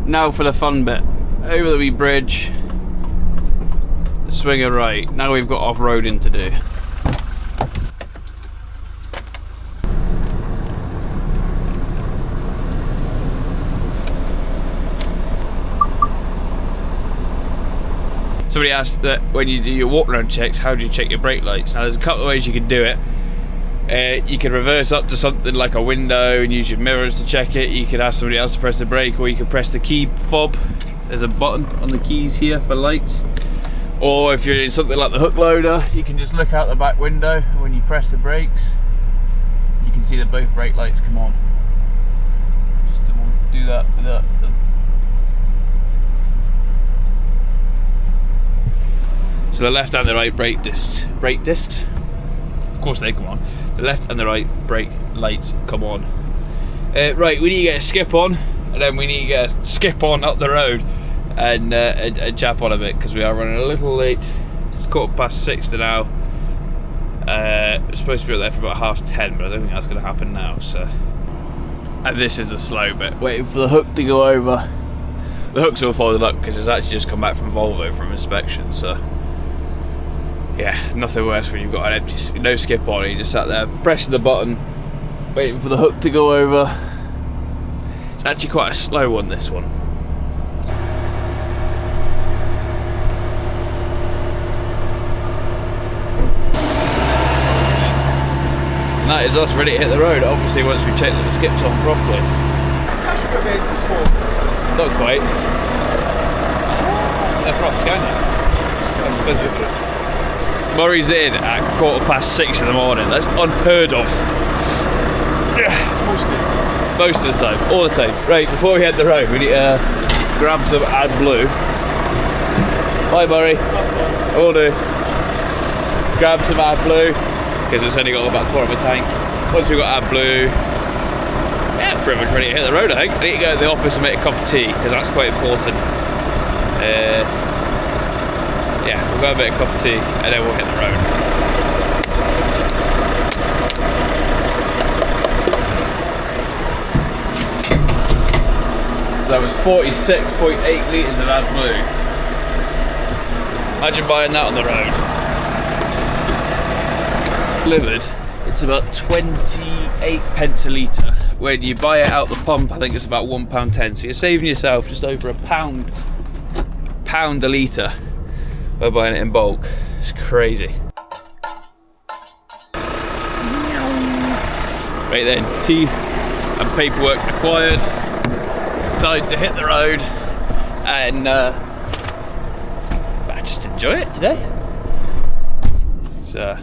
now for the fun bit. Over the wee bridge, swing a right. Now we've got off-roading to do. Somebody asked that when you do your walk around checks, how do you check your brake lights? Now there's a couple of ways you can do it. You can reverse up to something like a window and use your mirrors to check it. You could ask somebody else to press the brake, or you can press the key fob. There's a button on the keys here for lights. Or if you're in something like the Hookloader, you can just look out the back window, and when you press the brakes, you can see that both brake lights come on. Just to do that without so the left and the right brake discs, of course they come on. The left and the right brake lights come on. Right, we need to get a skip on, and then we need to get a skip on up the road and chap on a bit, because we are running a little late. It's 6:15 now. We're supposed to be up there for about 10:30, but I don't think that's going to happen now. So, and this is the slow bit, waiting for the hook to go over. The hook's all folded up because it's actually just come back from Volvo from inspection. So. Yeah, nothing worse when you've got an empty, no skip on, you just sat there pressing the button, waiting for the hook to go over. It's actually quite a slow one, this one. And that is us ready to hit the road, obviously once we check that the skip's on properly. That's a bit small. Not quite. They're from Skye now. It's expensive. Murray's in at 6:15 in the morning. That's unheard of. Most of the time, all the time. Right, before we hit the road, we need to grab some AdBlue. Bye, Murray. Will do. Grab some AdBlue because it's only got about a quarter of a tank. Once we've got AdBlue, yeah, pretty much ready to hit the road. I think I need to go to the office and make a cup of tea because that's quite important. Yeah, we'll go and make a cup of tea and then we'll hit the road. So that was 46.8 litres of AdBlue. Imagine buying that on the road. Delivered, it's about 28 pence a litre. When you buy it out the pump, I think it's about £1.10. So you're saving yourself just over £1 a litre. By buying it in bulk. It's crazy. Right then, tea and paperwork acquired. Time to hit the road and just enjoy it today. So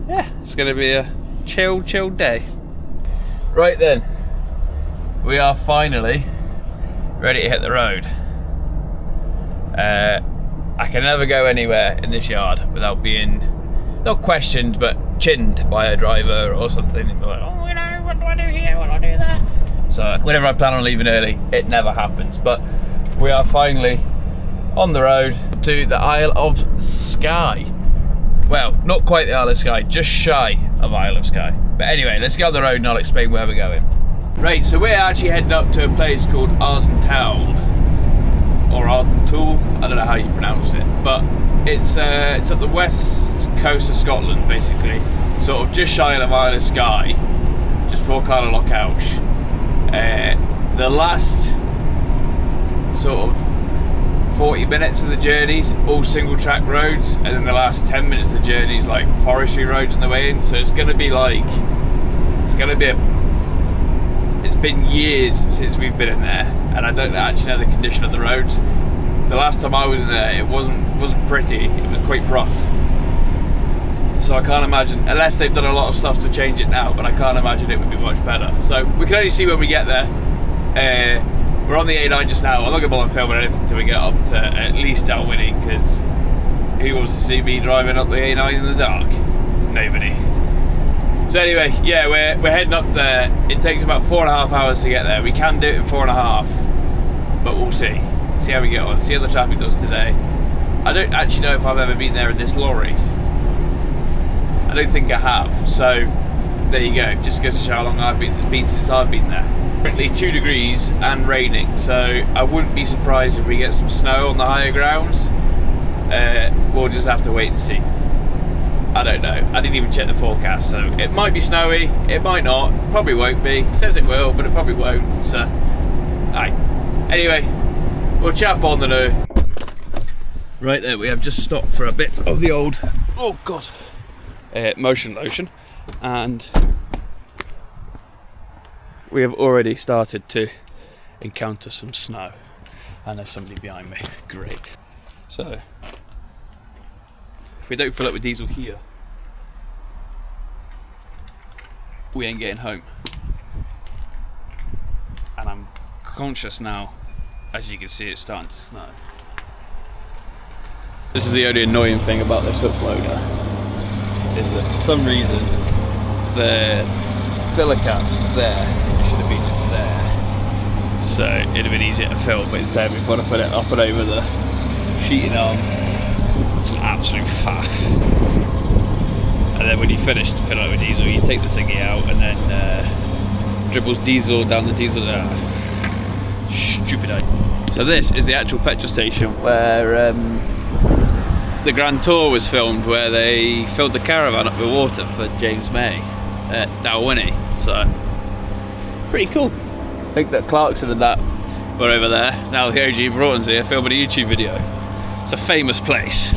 yeah, it's gonna be a chill day. Right then, we are finally ready to hit the road. I can never go anywhere in this yard without being, not questioned, but chinned by a driver or something. Like, oh, you know, what do I do here? What do I do there? So whenever I plan on leaving early, it never happens. But we are finally on the road to the Isle of Skye. Well, not quite the Isle of Skye, just shy of Isle of Skye. But anyway, let's get on the road and I'll explain where we're going. Right, so we're actually heading up to a place called Ardentoul. Or Ardentoul, I don't know how you pronounce it, but it's up the west coast of Scotland, basically, sort of just shy of Isle of Skye, just before Carlow Lochoush. The last sort of 40 minutes of the journeys, all single track roads, and then the last 10 minutes of the journeys like forestry roads on the way in. So it's going to be it's been years since we've been in there, and I don't actually know the condition of the roads. The last time I was in there, it wasn't pretty. It was quite rough. So I can't imagine, unless they've done a lot of stuff to change it now, but I can't imagine it would be much better. So we can only see when we get there. We're on the A9 just now. I'm not going to bother filming anything until we get up to at least Dalwhinnie, because who wants to see me driving up the A9 in the dark? Nobody. So anyway, yeah, we're heading up there. It takes about 4.5 hours to get there. We can do it in 4.5, but we'll see. See how we get on, see how the traffic does today. I don't actually know if I've ever been there in this lorry. I don't think I have, so there you go. Just goes to show how long it's been since I've been there. Currently 2 degrees and raining, so I wouldn't be surprised if we get some snow on the higher grounds. We'll just have to wait and see. I don't know. I didn't even check the forecast, so it might be snowy, it might not, probably won't be. It says it will, but it probably won't. So, aye. Anyway, we'll chat on the new. Right there, we have just stopped for a bit of the old, oh god, motion lotion, and we have already started to encounter some snow, and there's somebody behind me. Great. So, if we don't fill up with diesel here, we ain't getting home. And I'm conscious now, as you can see, it's starting to snow. This is the only annoying thing about this Hookloader, is that for some reason the filler caps there should have been there, so it'd have been easier to fill, but instead we've got to put it up and over the sheeting arm. It's an absolute faff. And then when you finish to fill it with diesel, you take the thingy out and then dribbles diesel down the diesel. Stupid idea. So this is the actual petrol station where the Grand Tour was filmed, where they filled the caravan up with water for James May at Dalwhinnie. So pretty cool. I think that Clarkson and that were over there. Now the O.G.BROUGHTON's here filming a YouTube video. It's a famous place.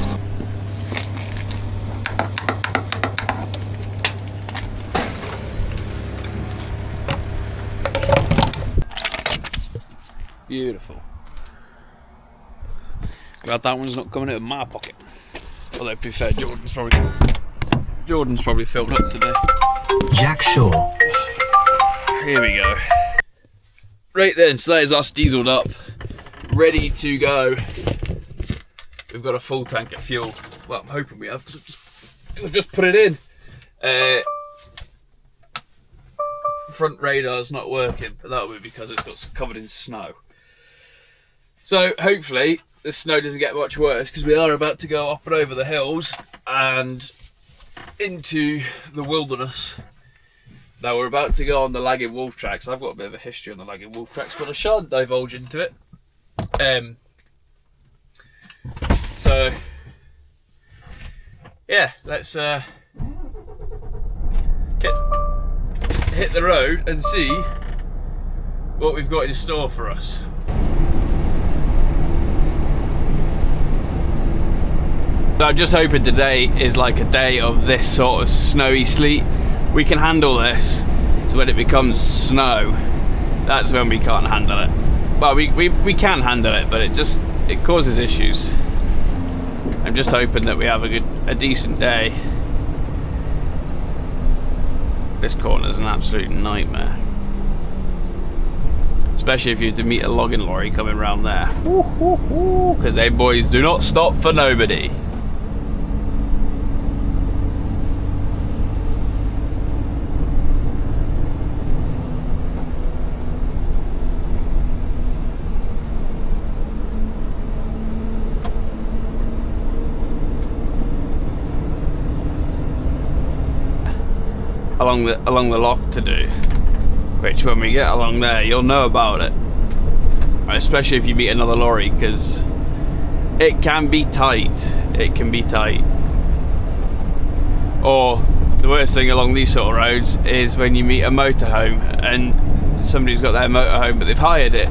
Beautiful. Glad that one's not coming out of my pocket. Although, to be fair, Jordan's probably filled up today. Jack Shaw. Here we go. Right then, so that is us dieseled up, ready to go. We've got a full tank of fuel. Well, I'm hoping we have, because I've just put it in. Front radar's not working, but that'll be because it's got covered in snow. So hopefully the snow doesn't get much worse, because we are about to go up and over the hills and into the wilderness. Now we're about to go on the lagging wolf tracks. I've got a bit of a history on the lagging wolf tracks, but I shan't divulge into it. So yeah, let's hit the road and see what we've got in store for us. I'm just hoping today is like a day of this sort of snowy sleet. We can handle this. So when it becomes snow, that's when we can't handle it. Well, we can handle it, but it causes issues. I'm just hoping that we have a decent day. This corner's an absolute nightmare. Especially if you have to meet a logging lorry coming round there. Because they boys do not stop for nobody. Along the lock to do, which when we get along there you'll know about it, especially if you meet another lorry, because it can be tight. It can be tight. Or the worst thing along these sort of roads is when you meet a motorhome and somebody's got their motorhome but they've hired it,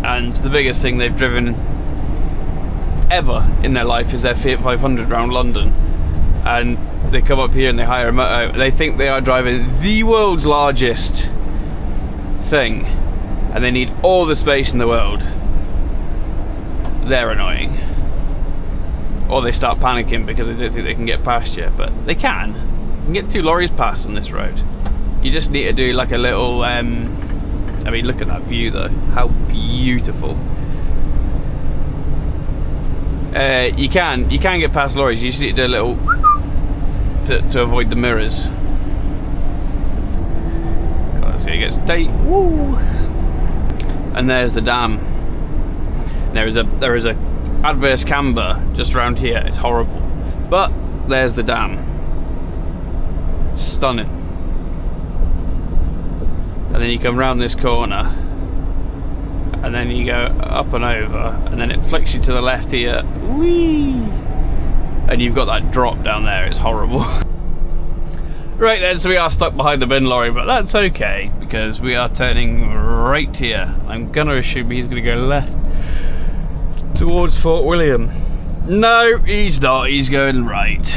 and the biggest thing they've driven ever in their life is their Fiat 500 around London, and they come up here and they hire a motorhome. They think they are driving the world's largest thing and they need all the space in the world. They're annoying. Or they start panicking because they don't think they can get past you, but they can. You can get 2 lorries past on this road. You just need to do like a little I mean, look at that view though, how beautiful. You can get past lorries. You just need to do a little to avoid the mirrors. God, see, it gets tight. Woo! And there's the dam. There is a adverse camber just around here. It's horrible, but there's the dam. It's stunning. and then you come round this corner, and then you go up and over, and then it flicks you to the left here. Whee! And you've got that drop down there. It's horrible. Right then, so we are stuck behind the bin lorry, but that's okay because we are turning right here. I'm gonna assume he's gonna go left towards Fort William. No, he's not. He's going right.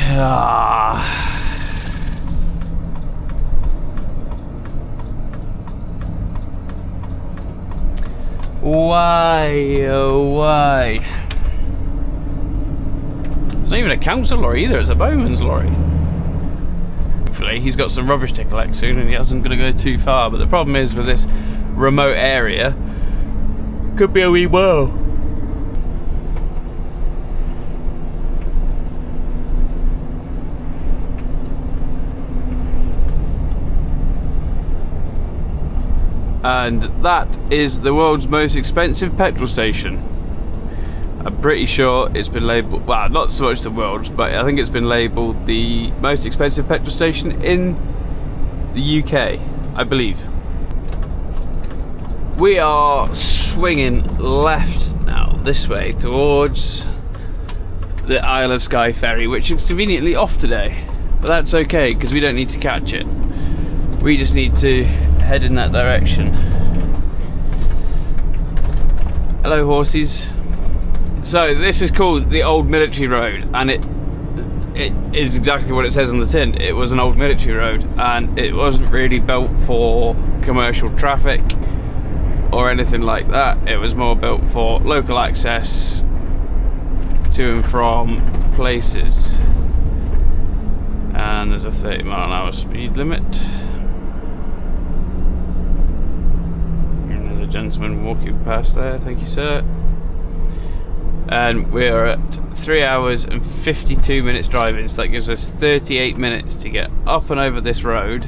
Why, oh why? It's not even a council lorry either, it's a bowman's lorry. Hopefully he's got some rubbish to collect soon and he isn't going to go too far, but the problem is with this remote area, could be a wee whirl. And that is the world's most expensive petrol station. I'm pretty sure it's been labelled, well, not so much the world's, but I think it's been labelled the most expensive petrol station in the UK, I believe. We are swinging left now, this way, towards the Isle of Skye ferry, which is conveniently off today. But that's okay, because we don't need to catch it. We just need to head in that direction. Hello horses. So this is called the Old Military Road, and it is exactly what it says on the tin. It was an old military road, and it wasn't really built for commercial traffic or anything like that. It was more built for local access to and from places. And there's a 30-mile-an-hour speed limit. Gentleman walking past there, thank you sir. And we're at 3 hours and 52 minutes driving, so that gives us 38 minutes to get up and over this road.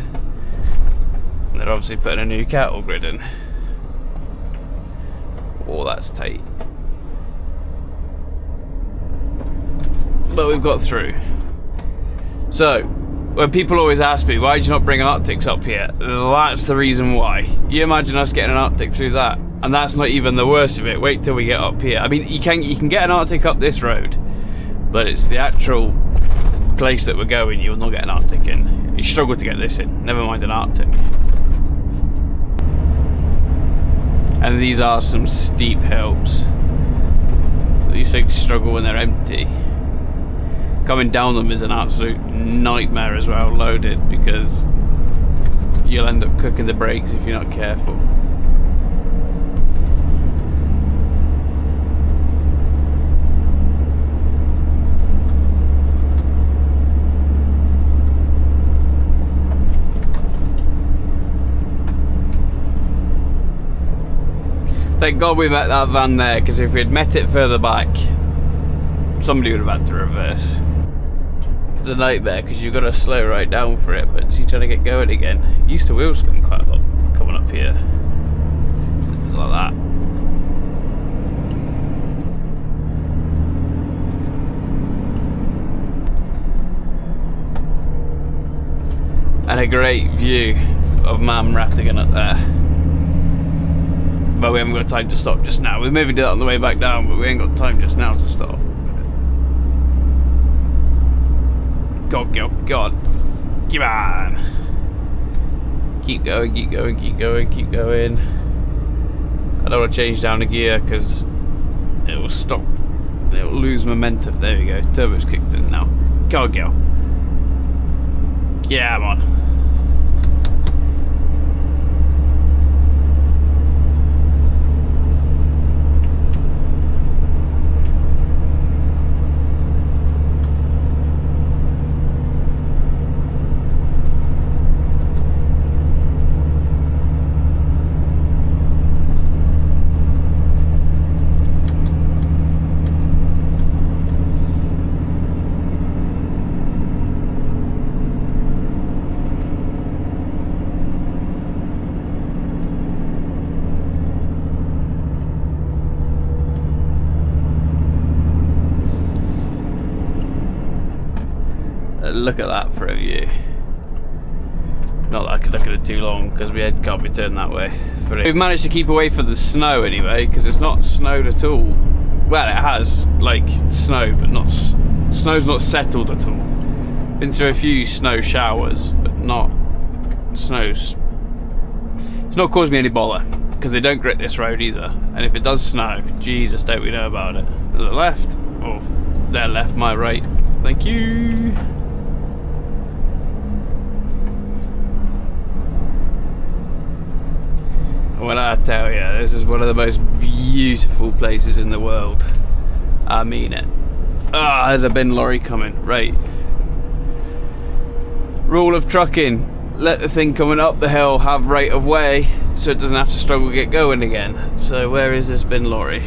And they're obviously putting a new cattle grid in. Oh, that's tight. But we've got through. So when people always ask me, why did you not bring Arctics up here? That's the reason why. You imagine us getting an Arctic through that, and that's not even the worst of it. Wait till we get up here. I mean, you can get an Arctic up this road, but it's the actual place that we're going you'll not get an Arctic in. You struggle to get this in, never mind an Arctic. And these are some steep hills. These things struggle when they're empty. Coming down them is an absolute nightmare as well, loaded, because you'll end up cooking the brakes if you're not careful. Thank God we met that van there, because if we'd met it further back, somebody would have had to reverse. It's a nightmare because you've got to slow right down for it, but you're trying to get going again. It used to wheel spin quite a lot coming up here. It's like that. And a great view of Mam Rattigan up there. But we haven't got time to stop just now. We maybe did that on the way back down, but we ain't got time just now to stop. God, God, God. Come on. Keep going, keep going, keep going, keep going. I don't want to change down the gear because it will stop. It will lose momentum. There we go. Turbo's kicked in now. Go, go. Yeah, I'm on. Look at that for a view. Not that I could look at it too long because my head can't be turned that way. But we've managed to keep away from the snow anyway, because it's not snowed at all. Well, it has like snowed, but not snow's not settled at all. Been through a few snow showers, but not snow's. It's not caused me any bother because they don't grit this road either. And if it does snow, Jesus, don't we know about it? To the left, or their left, my right. Thank you. When I tell you, this is one of the most beautiful places in the world. I mean it. Ah, there's a bin lorry coming. Right. Rule of trucking. Let the thing coming up the hill have right of way so it doesn't have to struggle to get going again. So where is this bin lorry?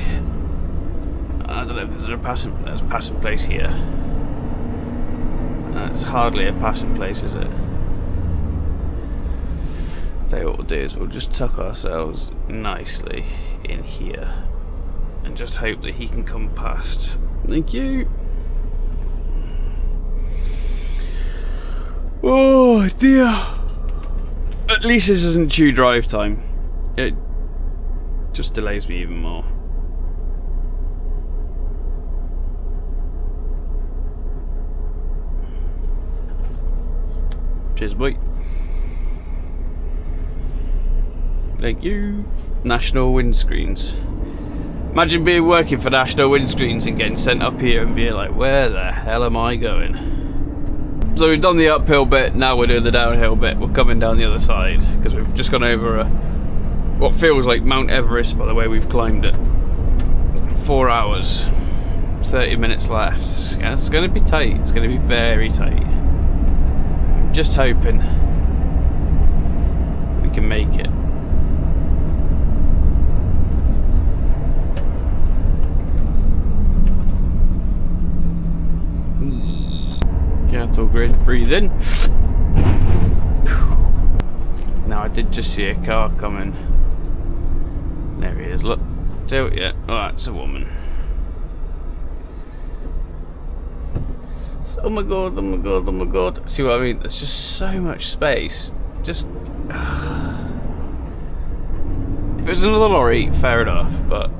I don't know if there's a passing place here. It's hardly a passing place, is it? Tell you what we'll do is we'll just tuck ourselves nicely in here and just hope that he can come past. Thank you. Oh dear. At least this isn't due drive time. It just delays me even more. Cheers, boy. Thank you. National windscreens. Imagine being working for National Windscreens and getting sent up here and being like, where the hell am I going? So we've done the uphill bit, now we're doing the downhill bit. We're coming down the other side because we've just gone over what feels like Mount Everest by the way we've climbed it. 4 hours, 30 minutes left. It's going to be tight, it's going to be very tight. I'm just hoping we can make it. Cattle grid, breathe in. Now I did just see a car coming. There he is, look. Do it yet? Oh, that's a woman. Oh my god, oh my god, oh my god. See what I mean? There's just so much space. Just if it was another lorry, fair enough, but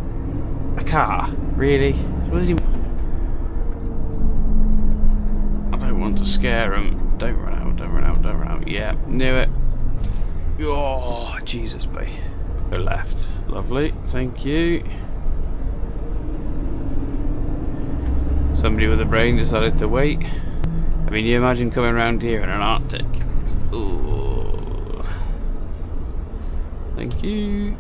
a car, really? What is he? Want to scare him. Don't run out, don't run out, don't run out. Yeah, knew it. Oh, Jesus, boy. Go left. Lovely, thank you. Somebody with a brain decided to wait. I mean, you imagine coming around here in an Arctic. Ooh. Thank you.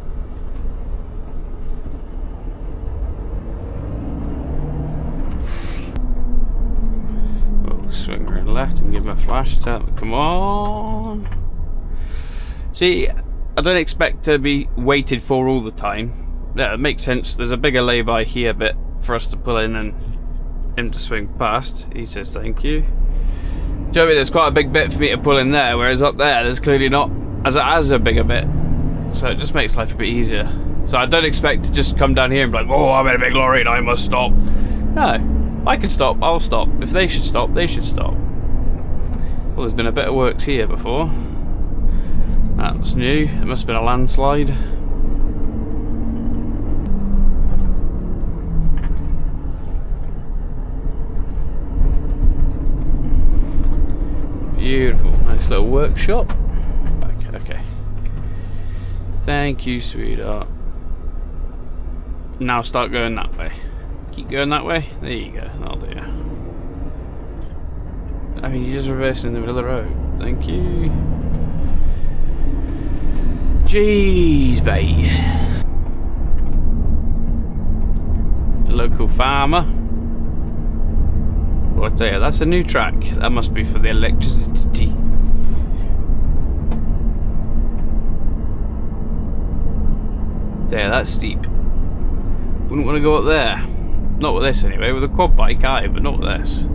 Swing around left and give him a flash. Come on. See, I don't expect to be waited for all the time. Yeah, it makes sense. There's a bigger lay-by here bit for us to pull in and him to swing past. He says thank you. Do you know what I mean? There's quite a big bit for me to pull in there, whereas up there there's clearly not as a bigger bit. So it just makes life a bit easier. So I don't expect to just come down here and be like, oh, I'm in a big lorry and I must stop. No. I can stop, I'll stop. If they should stop, they should stop. Well, there's been a bit of works here before. That's new. It must have been a landslide. Beautiful. Nice little workshop. Okay. Thank you, sweetheart. Now start going that way. Keep going that way. There you go. That'll do. I mean, you're just reversing in the middle of the road. Thank you. Jeez, mate. Local farmer. Well, I tell you, that's a new track. That must be for the electricity. There, that's steep. Wouldn't want to go up there. Not with this anyway, with a quad bike aye, but not with this.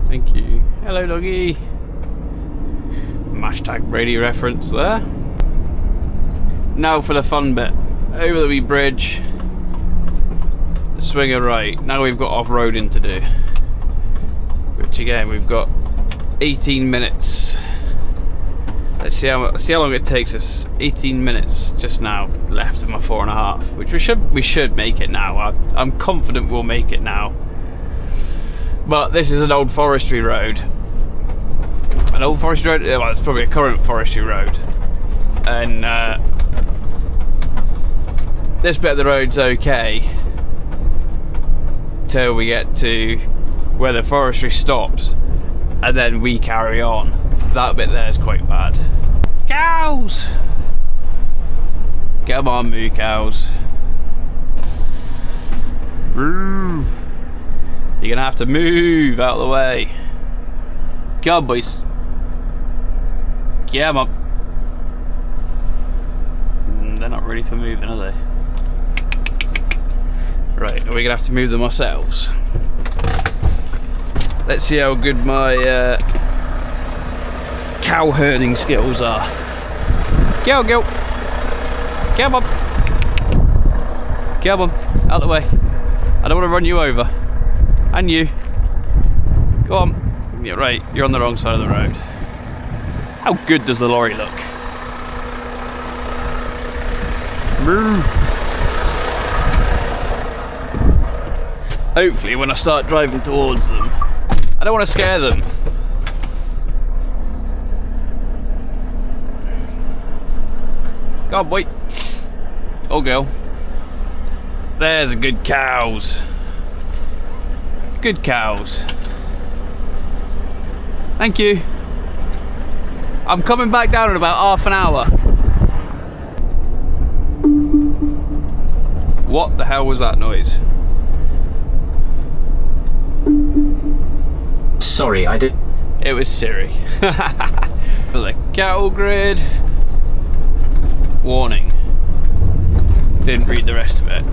Thank you. Hello doggy. Hashtag Brady reference there. Now for the fun bit. Over the wee bridge. Swing a right. Now we've got off-roading to do. watch again. We've got 18 minutes. Let's see how long it takes us. 18 minutes just now left of my 4.5, which we should make it now. I'm confident we'll make it now. But this is an old forestry road. An old forestry road? Well, it's probably a current forestry road. And this bit of the road's okay till we get to where the forestry stops, and then we carry on. That bit there is quite bad. Cows! Come on, moo cows. You're gonna have to move out of the way. Come on, boys. Come on. They're not ready for moving, are they? Right, are we gonna have to move them ourselves? Let's see how good my cow herding skills are. Go, go. Come on. Come on, out of the way. I don't want to run you over. And you. Go on. Yeah, right, you're on the wrong side of the road. How good does the lorry look? Move. Hopefully when I start driving towards them, I don't want to scare them. Go on, boy. Oh, girl. There's good cows. Good cows. Thank you. I'm coming back down in about half an hour. What the hell was that noise? Sorry, I did. It was Siri. The cattle grid. Warning. Didn't read the rest of it.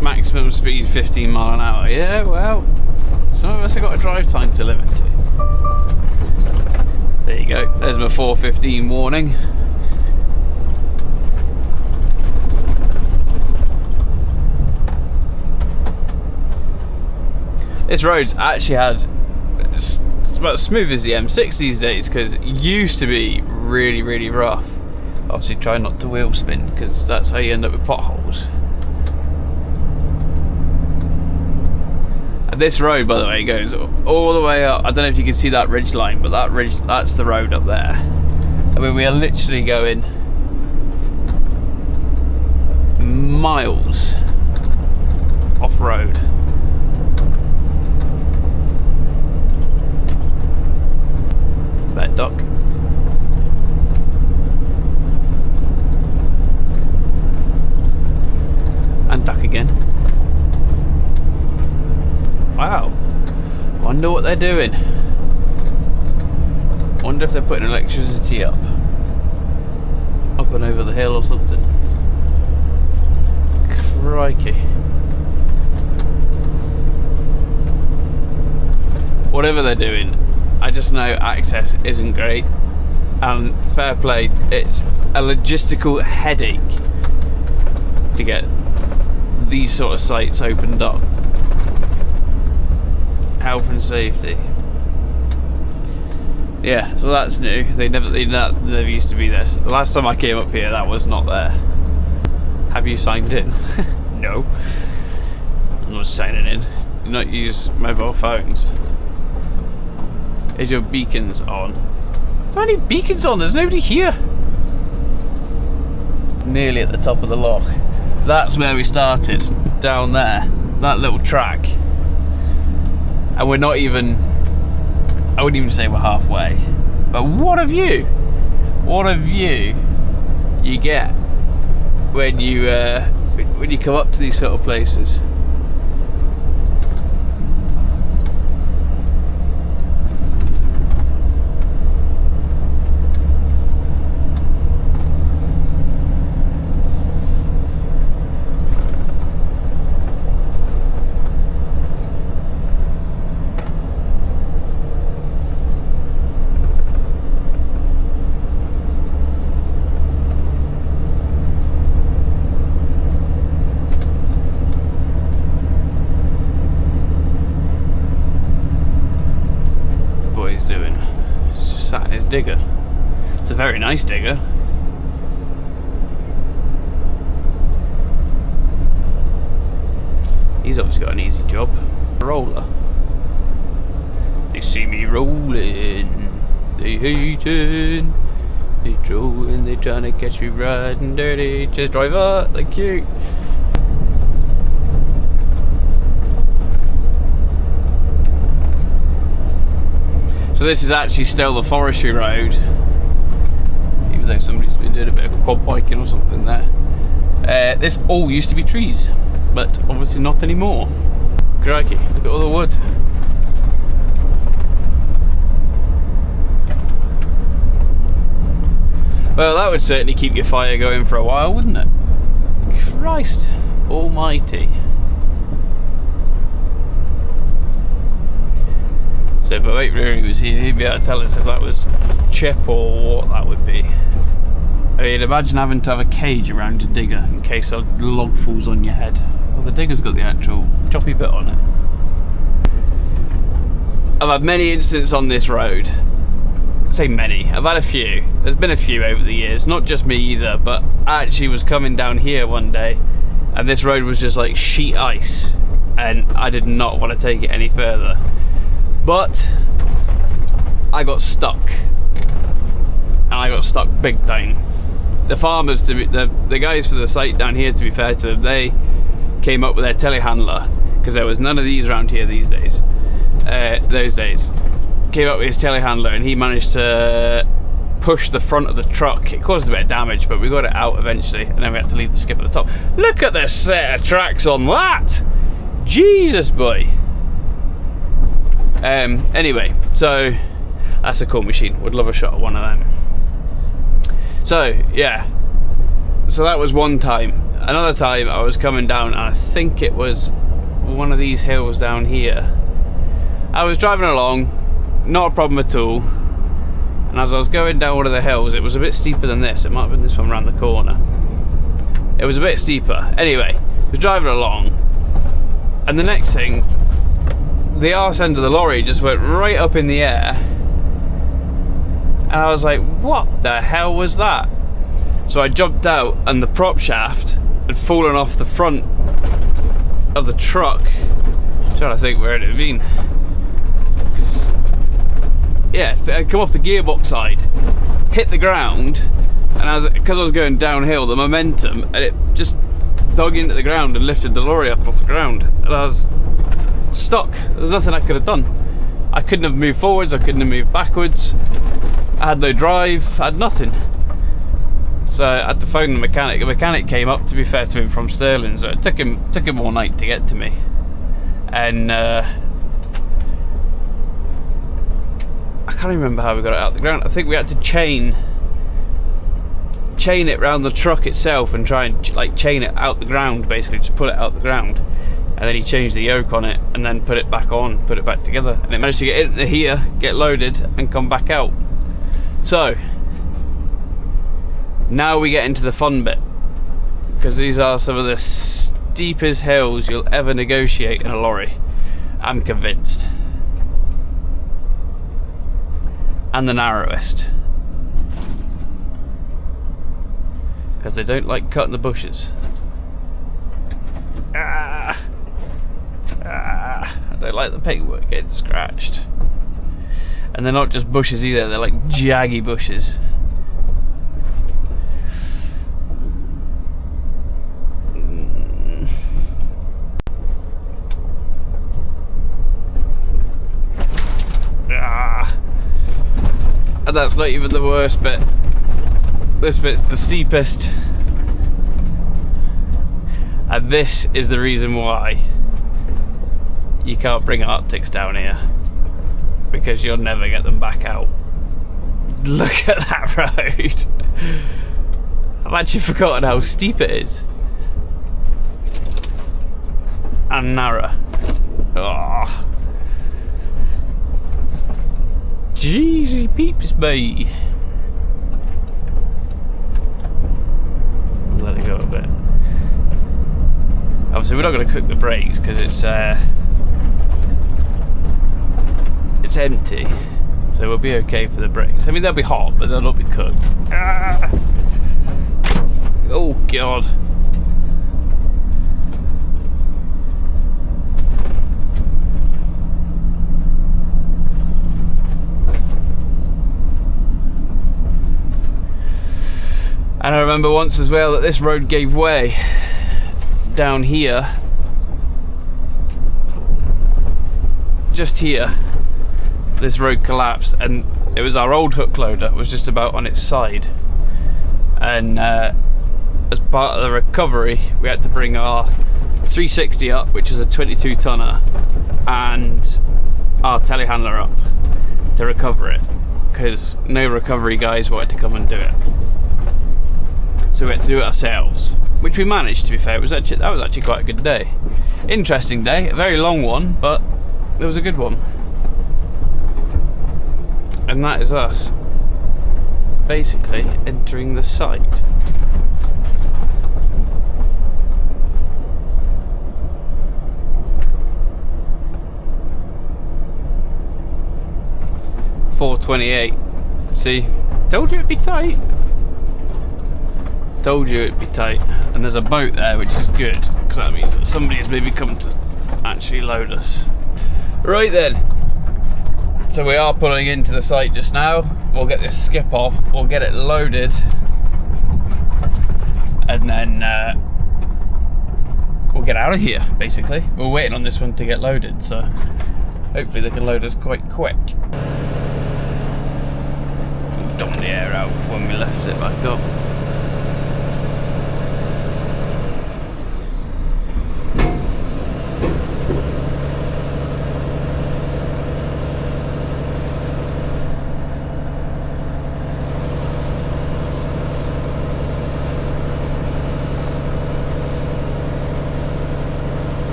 Maximum speed 15 mile an hour. Yeah, well, some of us have got a drive time to limit to. There you go. There's my 4:15 warning. This road's actually it's about as smooth as the M6 these days, because it used to be really, really rough. Obviously try not to wheel spin, because that's how you end up with potholes. And this road, by the way, goes all the way up. I don't know if you can see that ridge line, but that ridge, that's the road up there. I mean, we are literally going miles off-road. Bed duck. And duck again. Wow. Wonder what they're doing. Wonder if they're putting electricity up and over the hill or something. Crikey. Whatever they're doing, I just know access isn't great, and fair play, it's a logistical headache to get these sort of sites opened up. Health and safety. Yeah, so that's new. They never used to be this. The last time I came up here, that was not there. Have you signed in? No. I'm not signing in. Do not use mobile phones. Is your beacons on? Don't need beacons on, there's nobody here. Nearly at the top of the loch. That's where we started, down there. That little track. And we're not even, I wouldn't even say we're halfway. But what a view! What a view you get when you come up to these sort of places. very nice digger. He's obviously got an easy job. Roller. They see me rolling, they hating, they trolling, they trying to catch me riding dirty. Just driver, thank you. So this is actually still the forestry road, even though somebody's been doing a bit of quad biking or something there. This all used to be trees, but obviously not anymore. Crikey, look at all the wood. Well, that would certainly keep your fire going for a while, wouldn't it? Christ almighty. So if my mate Lorry was here, he'd be able to tell us if that was chip or what that would be. I mean, imagine having to have a cage around your digger in case a log falls on your head. Well, the digger's got the actual choppy bit on it. I've had many incidents on this road. I say many, I've had a few. There's been a few over the years, not just me either, but I actually was coming down here one day and this road was just like sheet ice and I did not want to take it any further. But I got stuck. And I got stuck big time. The farmers, the guys for the site down here, to be fair to them, they came up with their telehandler, because there was none of these around here these days. Those days. Came up with his telehandler and he managed to push the front of the truck. It caused a bit of damage, but we got it out eventually, and then we had to leave the skip at the top. Look at the set of tracks on that! Jesus, boy! Anyway, so that's a cool machine. Would love a shot of one of them. So yeah, so that was one time. Another time I was coming down, and I think it was one of these hills down here. I was driving along, not a problem at all, and as I was going down one of the hills, it was a bit steeper than this. It might have been this one around the corner. It was a bit steeper. Anyway, I was driving along, and the next thing, the arse end of the lorry just went right up in the air, and I was like, what the hell was that? So I jumped out and the prop shaft had fallen off the front of the truck. I'm trying to think where it had been. Yeah, it had come off the gearbox side, hit the ground, and because I was going downhill, the momentum, and it just dug into the ground and lifted the lorry up off the ground, and I was stuck. There was nothing I could have done. I couldn't have moved forwards, I couldn't have moved backwards, I had no drive, I had nothing. So I had to phone the mechanic. The mechanic came up, to be fair to him, from Stirling, so it took him all night to get to me. And I can't even remember how we got it out of the ground. I think we had to chain it round the truck itself and try and like chain it out the ground, basically just pull it out the ground. And then he changed the yoke on it and then put it back on, put it back together, and it managed to get into here, get loaded, and come back out. So now we get into the fun bit, because these are some of the steepest hills you'll ever negotiate in a lorry, I'm convinced, and the narrowest, because they don't like cutting the bushes. I don't like the paintwork getting scratched. And they're not just bushes either, they're like jaggy bushes. And that's not even the worst bit. This bit's the steepest. And this is the reason why you can't bring Arctics down here, because you'll never get them back out. Look at that road. I've actually forgotten how steep it is. And narrow. Oh. Jeezy peeps, bae. Let it go a bit. Obviously we're not going to cook the brakes because it's empty, so we'll be okay for the brakes. I mean, they'll be hot, but they'll not be cooked. Ah. Oh God. And I remember once as well that this road gave way down here. Just here. This road collapsed and it was our old Hookloader, was just about on its side. And as part of the recovery, we had to bring our 360 up, which is a 22 tonner, and our telehandler up to recover it, because no recovery guys wanted to come and do it. So we had to do it ourselves, which we managed, to be fair. That was actually quite a good day. Interesting day, a very long one, but it was a good one. And that is us basically entering the site. $4.28. See, told you it'd be tight. Told you it'd be tight. And there's a boat there, which is good, because that means that somebody's maybe come to actually load us. Right then. So we are pulling into the site just now. We'll get this skip off, we'll get it loaded, and then we'll get out of here, basically. We're waiting on this one to get loaded, so hopefully they can load us quite quick. Dump the air out when we left it back up.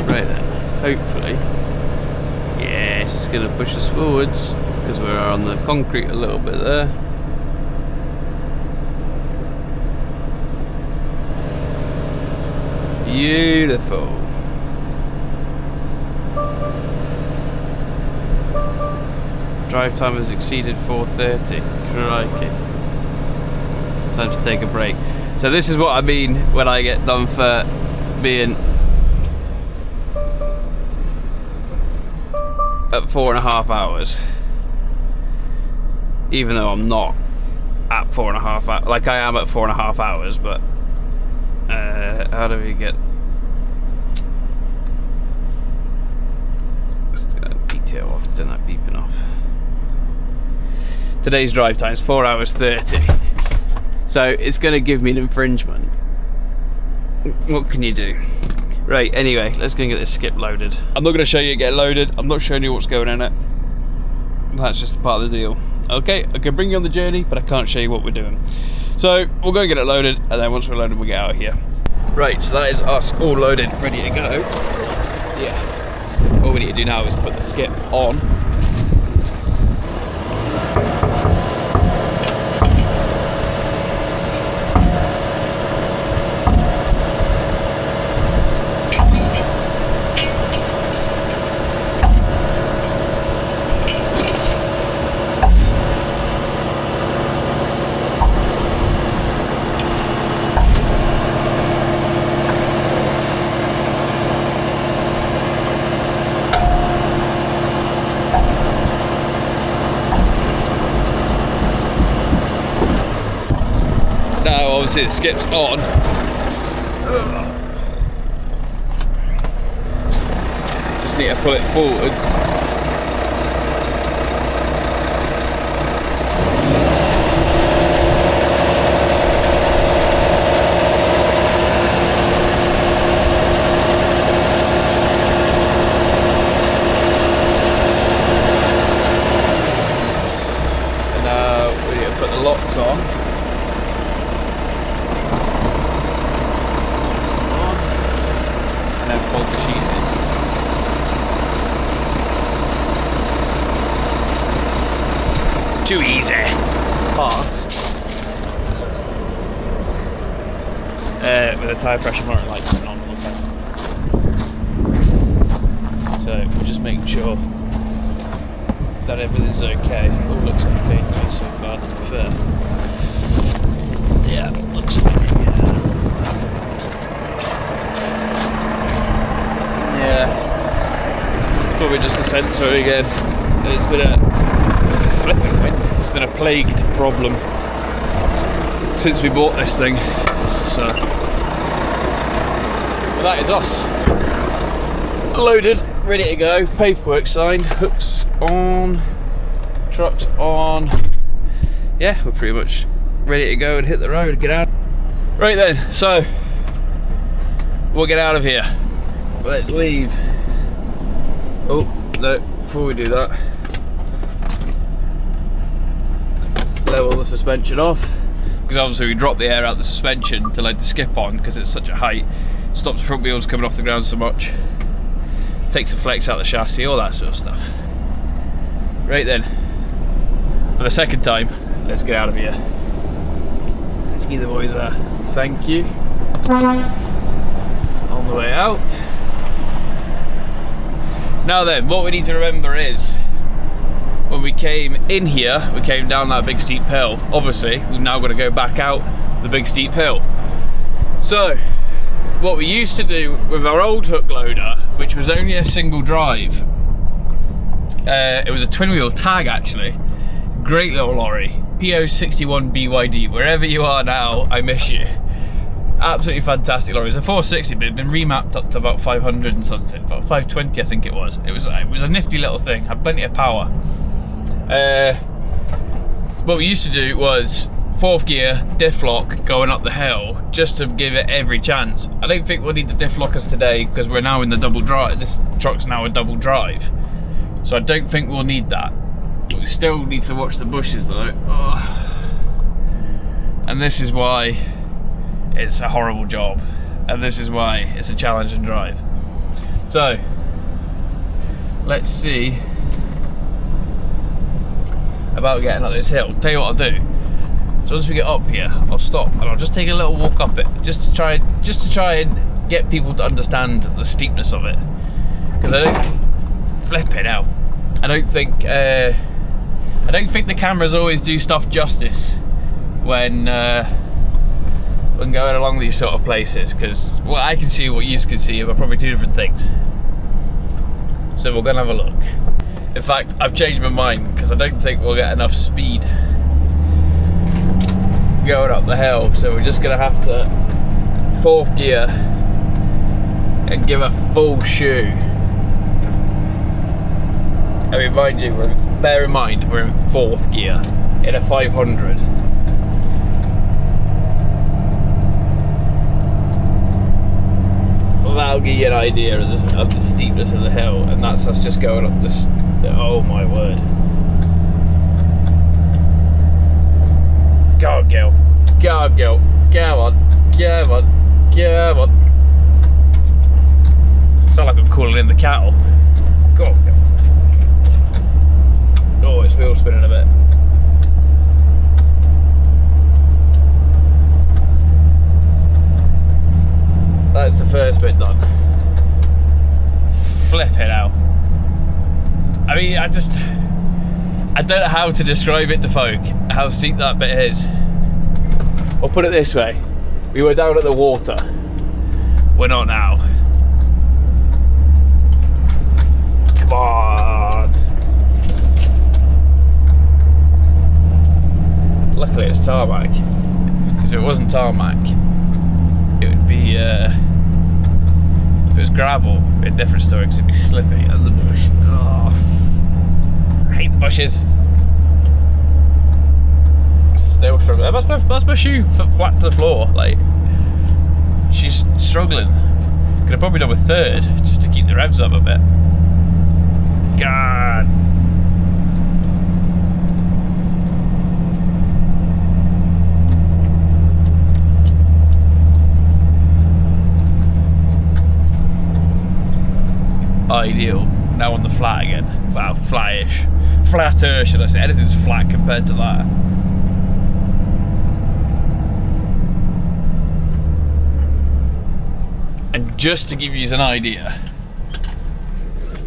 Right then, hopefully, yes, it's going to push us forwards, because we're on the concrete a little bit there. Beautiful. Drive time has exceeded 4:30. Crikey. Time to take a break. So this is what I mean when I get done for being at 4.5 hours, even though I'm not at 4.5 hours, like I am at 4.5 hours, but how do we get, let's get that detail off, turn that beeping off. Today's drive time is 4 hours 30, so it's going to give me an infringement. What can you do? Right, anyway, let's go and get this skip loaded. I'm not going to show you it get loaded. I'm not showing you what's going in it. That's just part of the deal. Okay, I can bring you on the journey, but I can't show you what we're doing. So, we'll go and get it loaded, and then once we're loaded, we'll get out of here. Right, so that is us all loaded, ready to go. Yeah. All we need to do now is put the skip on. Now obviously the skip's on. Just need to pull it forwards. And now we need to put the locks on. And then fold the sheet in. Too easy. Fast. With the tyre pressure monitor lights on all the time. So we're just making sure that everything's okay. It all looks okay to me so far, to be fair. Yeah, it looks fine, yeah. Probably just a sensor again. It's been a flipping wind. It's been a plagued problem since we bought this thing. So, but that is us. Loaded, ready to go. Paperwork signed, hooks on, trucks on. Yeah, we're pretty much ready to go and hit the road, get out. Right then, so we'll get out of here. Let's leave. Oh, no, before we do that, level the suspension off. Because obviously we drop the air out the suspension to load the skip on because it's such a height. Stops the front wheels coming off the ground so much. Takes the flex out of the chassis, all that sort of stuff. Right then, for the second time, let's get out of here. Let's give the boys a thank you on the way out. Now then, what we need to remember is, when we came in here, we came down that big steep hill. Obviously, we've now got to go back out the big steep hill. So, what we used to do with our old hook loader, which was only a single drive, it was a twin wheel tag actually, great little lorry, PO61BYD, wherever you are now, I miss you. Absolutely fantastic lorry. It was a 460, but it had been remapped up to about 500 and something, about 520 I think it was. It was a nifty little thing, had plenty of power. What we used to do was 4th gear, diff lock going up the hill, just to give it every chance. I don't think we'll need the diff lockers today because we're now in the double drive. This truck's now a double drive, so I don't think we'll need that. But we still need to watch the bushes though. Oh. And this is why it's a horrible job, and this is why it's a challenging drive. So let's see about getting up this hill. Tell you what I'll do. So once we get up here, I'll stop and I'll just take a little walk up it, just to try and get people to understand the steepness of it. Because I don't flip it out. I don't think the cameras always do stuff justice when going along these sort of places. Because what I can see, what you can see, are probably two different things. So we're gonna have a look. In fact, I've changed my mind because I don't think we'll get enough speed going up the hill, so we're just gonna have to 4th gear and give a full shoe. I mean, mind you, bear in mind we're in 4th gear in a 500. Well, that'll give you an idea of the steepness of the hill, and that's us just going up this. Oh my word. Go on, girl. Go on, girl. Go on. Go on. Go on. Sound like I'm calling in the cattle. Go on, girl. Oh, it's wheel spinning a bit. That's the first bit done. Flip it out. I mean, I don't know how to describe it to folk, how steep that bit is. I'll put it this way, we were down at the water, we're not now. Come on. Luckily it's tarmac, because if it wasn't tarmac, it would be, if it was gravel, it'd be a different story because it'd be slippy. And the bush, oh, I hate the bushes. Still struggling. That's my shoe flat to the floor. Like, she's struggling. Could have probably done with 3rd just to keep the revs up a bit. God. Ideal. Now on the flat again. Wow, flat-ish. Flatter, should I say. Anything's flat compared to that. And just to give you an idea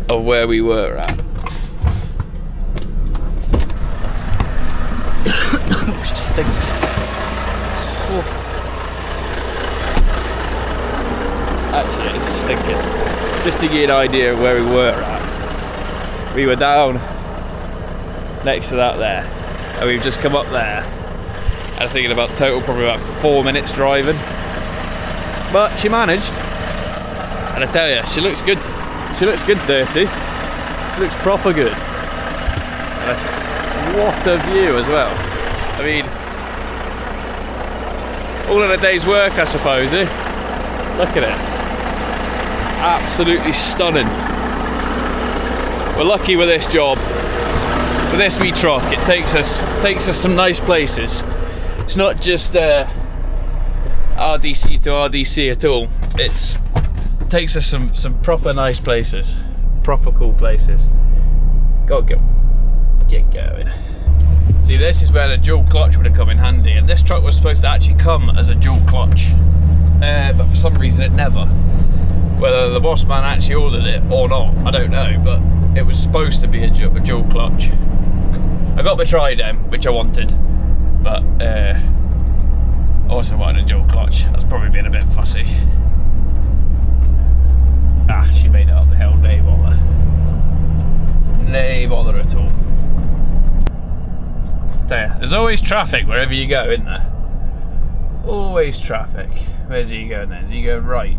of where we were at, stinks. Oh. Actually, it's stinking. Just to get an idea of where we were at. We were down next to that there, and we've just come up there. And I think in about total, probably about 4 minutes driving. But she managed. And I tell you, she looks good. She looks good dirty. She looks proper good. And what a view as well. I mean, all in a day's work, I suppose, eh? Look at it. Absolutely stunning. We're lucky with this job. With this wee truck, it takes us some nice places. It's not just RDC to RDC at all. It takes us some proper nice places. Proper cool places. Gotta get going. See, this is where the dual clutch would have come in handy, and this truck was supposed to actually come as a dual clutch, but for some reason it never. Whether the boss man actually ordered it or not, I don't know, but it was supposed to be a dual clutch. I got the tri-dem, which I wanted, but I also wanted a dual clutch. That's probably been a bit fussy. Ah, she made it up the hill, no bother. No bother at all. There's always traffic wherever you go, isn't there? Always traffic. Where's you going then? Do you go right?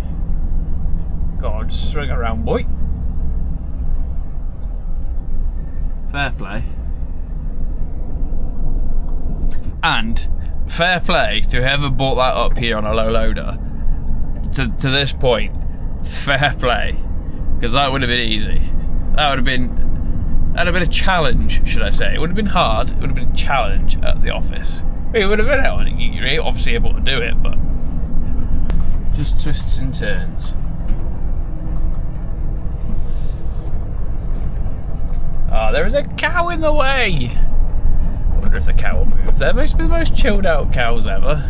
God, swing around, boy. Fair play. And fair play to whoever bought that up here on a low loader. To this point, fair play, because that would have been easy. That'd have been a challenge, should I say? It would have been hard. It would have been a challenge at the office. It would have been you're obviously able to do it, but just twists and turns. Oh, there is a cow in the way. I wonder if the cow will move. They must be the most chilled out cows ever.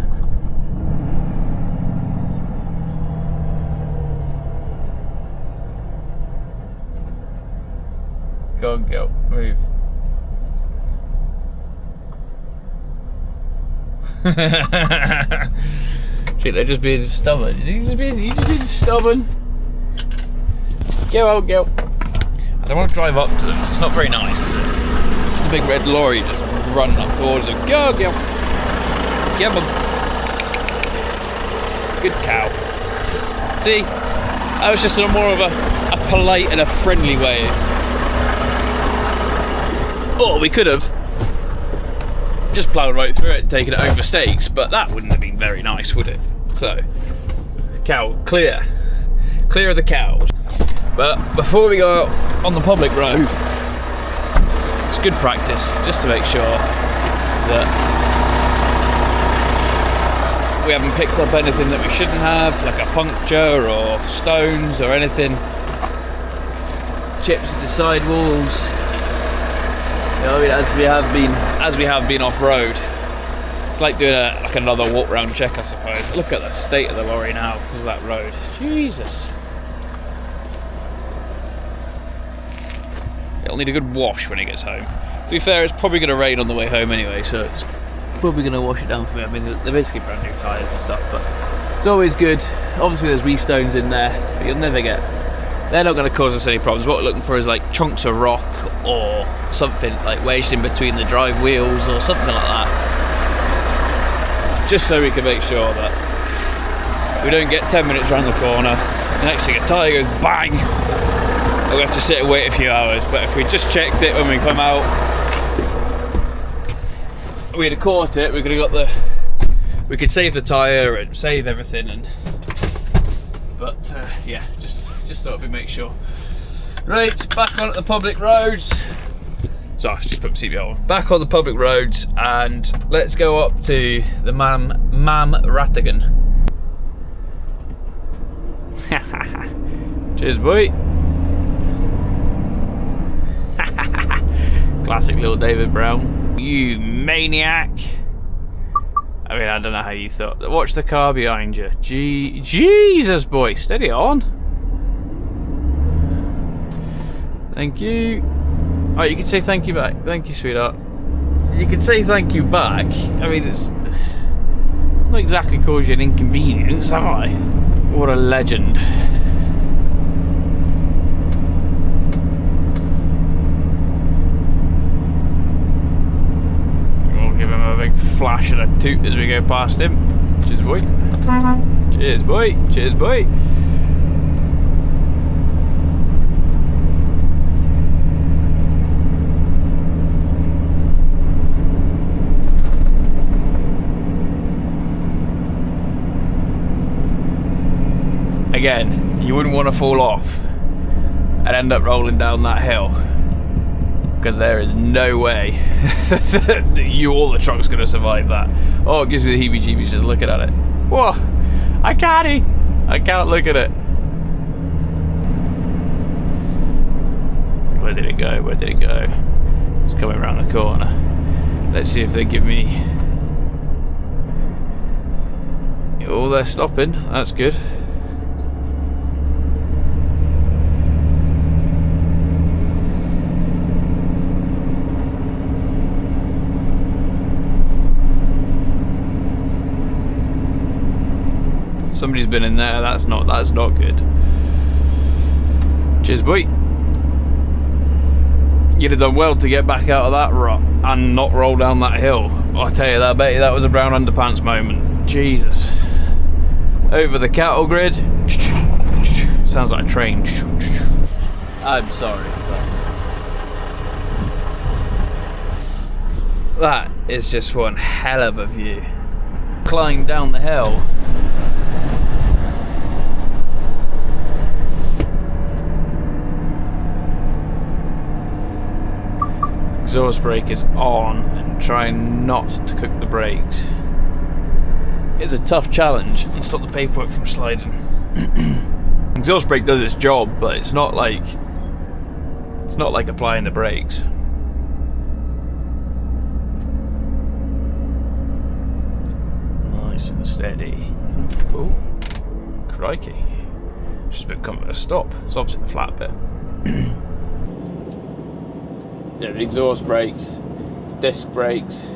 Go on, go, move. See, they're just being stubborn. He's just being stubborn. Go on, go. I don't want to drive up to them, because it's not very nice, is it? Just a big red lorry just running up towards them. Go, go. Give them. Good cow. See, that was just more of a polite and a friendly way. Or we could have just ploughed right through it and taken it over stakes, but that wouldn't have been very nice, would it? So, cow, clear of the cows. But before we go out on the public road, it's good practice just to make sure that we haven't picked up anything that we shouldn't have, like a puncture or stones or anything. Chips at the sidewalls. You know, I mean, as we have been off road, it's like doing another walk round check, I suppose. Look at the state of the lorry now because of that road. Jesus. It'll need a good wash when it gets home. To be fair, it's probably going to rain on the way home anyway, so it's probably going to wash it down for me. I mean, they're basically brand new tyres and stuff, but it's always good. Obviously, there's wee stones in there, but you'll never get. They're not going to cause us any problems. What we're looking for is like chunks of rock or something like wedged in between the drive wheels or something like that. Just so we can make sure that we don't get 10 minutes around the corner. The next thing, a tyre goes bang. We have to sit and wait a few hours. But if we just checked it when we come out, we'd have caught it. We could have got we could save the tyre and save everything. But yeah, just thought we'd make sure. Right, back on the public roads. So I just put my seatbelt on. Back on the public roads, and let's go up to the Mam Rattigan. Cheers, boy. Classic little David Brown. You maniac. I mean, I don't know how you thought. Watch the car behind you. Jesus, boy. Steady on. Thank you. Oh, you can say thank you back. Thank you, sweetheart. you can say thank you back. I mean, it's not exactly caused you an inconvenience, have I? What a legend. We'll give him a big flash and a toot as we go past him. Cheers, boy. Cheers, boy. Cheers, boy. Again, you wouldn't want to fall off and end up rolling down that hill, because there is no way that you or the truck's going to survive that. Oh, it gives me the heebie-jeebies just looking at it. Whoa, I can't look at it. Where did it go? Where did it go? It's coming around the corner. Let's see if they give me... Oh, they're stopping. That's good. Somebody's been in there. That's not good. Cheers, boy. You'd have done well to get back out of that rut and not roll down that hill. I tell you that, I bet you that was a brown underpants moment. Jesus. Over the cattle grid. Sounds like a train. I'm sorry. That is just one hell of a view. Climb down the hill. Exhaust brake is on and trying not to cook the brakes. It's a tough challenge and stop the paperwork from sliding. Exhaust brake does its job, but it's not like applying the brakes. Nice and steady. Oh, crikey! Just a bit come at a stop. It's obviously the flat bit. Yeah, the exhaust brakes, disc brakes.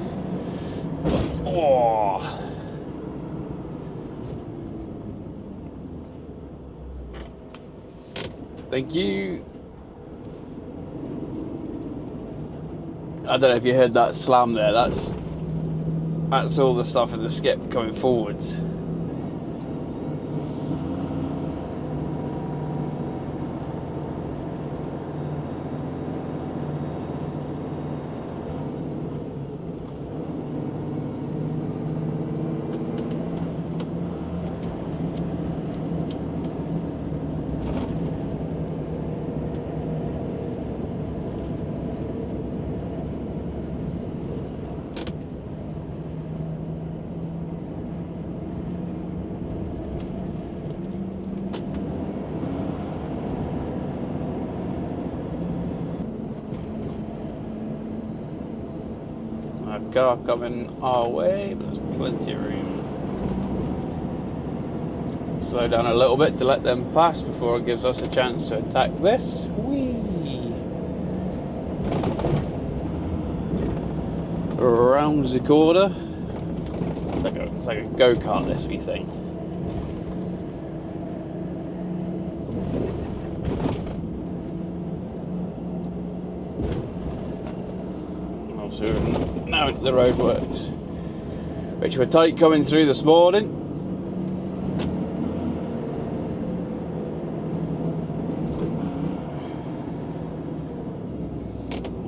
Oh. Thank you. I don't know if you heard that slam there. That's all the stuff in the skip coming forwards. Car coming our way, but there's plenty of room. Slow down a little bit to let them pass before it gives us a chance to attack this. Whee! Around the corner. It's like a go-kart, this wee thing. So now into the roadworks, which were tight coming through this morning.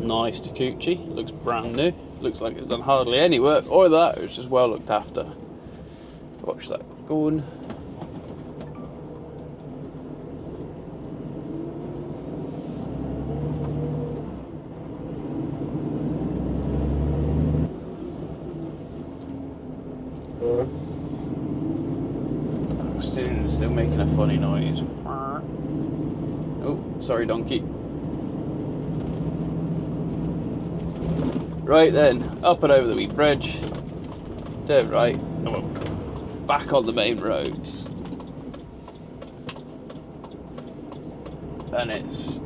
Nice Takeuchi, looks brand new. Looks like it's done hardly any work or that, it's just well looked after. Watch that going. Still making a funny noise. Oh, sorry, donkey. Right then, up and over the wee bridge. Turn right, and we're back on the main roads. And it's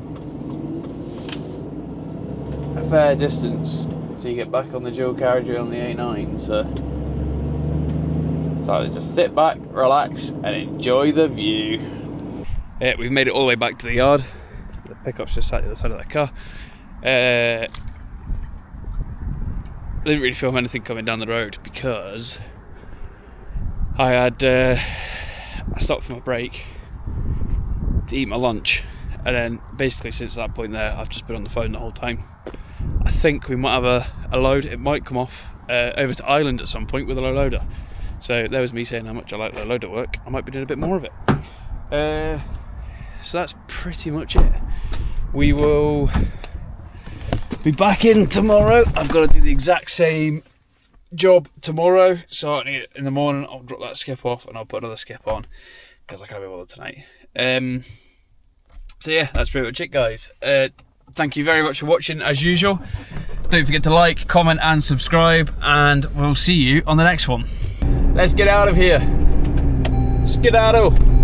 a fair distance until you get back on the dual carriageway on the A9. So just sit back, relax, and enjoy the view. Yeah, we've made it all the way back to the yard. The pickup's just sat at the other side of the car. I didn't really film anything coming down the road because I stopped for my break to eat my lunch, and then basically since that point there I've just been on the phone the whole time. I think we might have a load. It might come off over to Ireland at some point with a low loader. So there was me saying how much I like low loader work. I might be doing a bit more of it. So that's pretty much it. We will be back in tomorrow. I've got to do the exact same job tomorrow, so in the morning I'll drop that skip off and I'll put another skip on because I can't be bothered tonight. So yeah, that's pretty much it, guys. Thank you very much for watching as usual. Don't forget to like, comment and subscribe, and we'll see you on the next one. Let's get out of here. Skedaddle.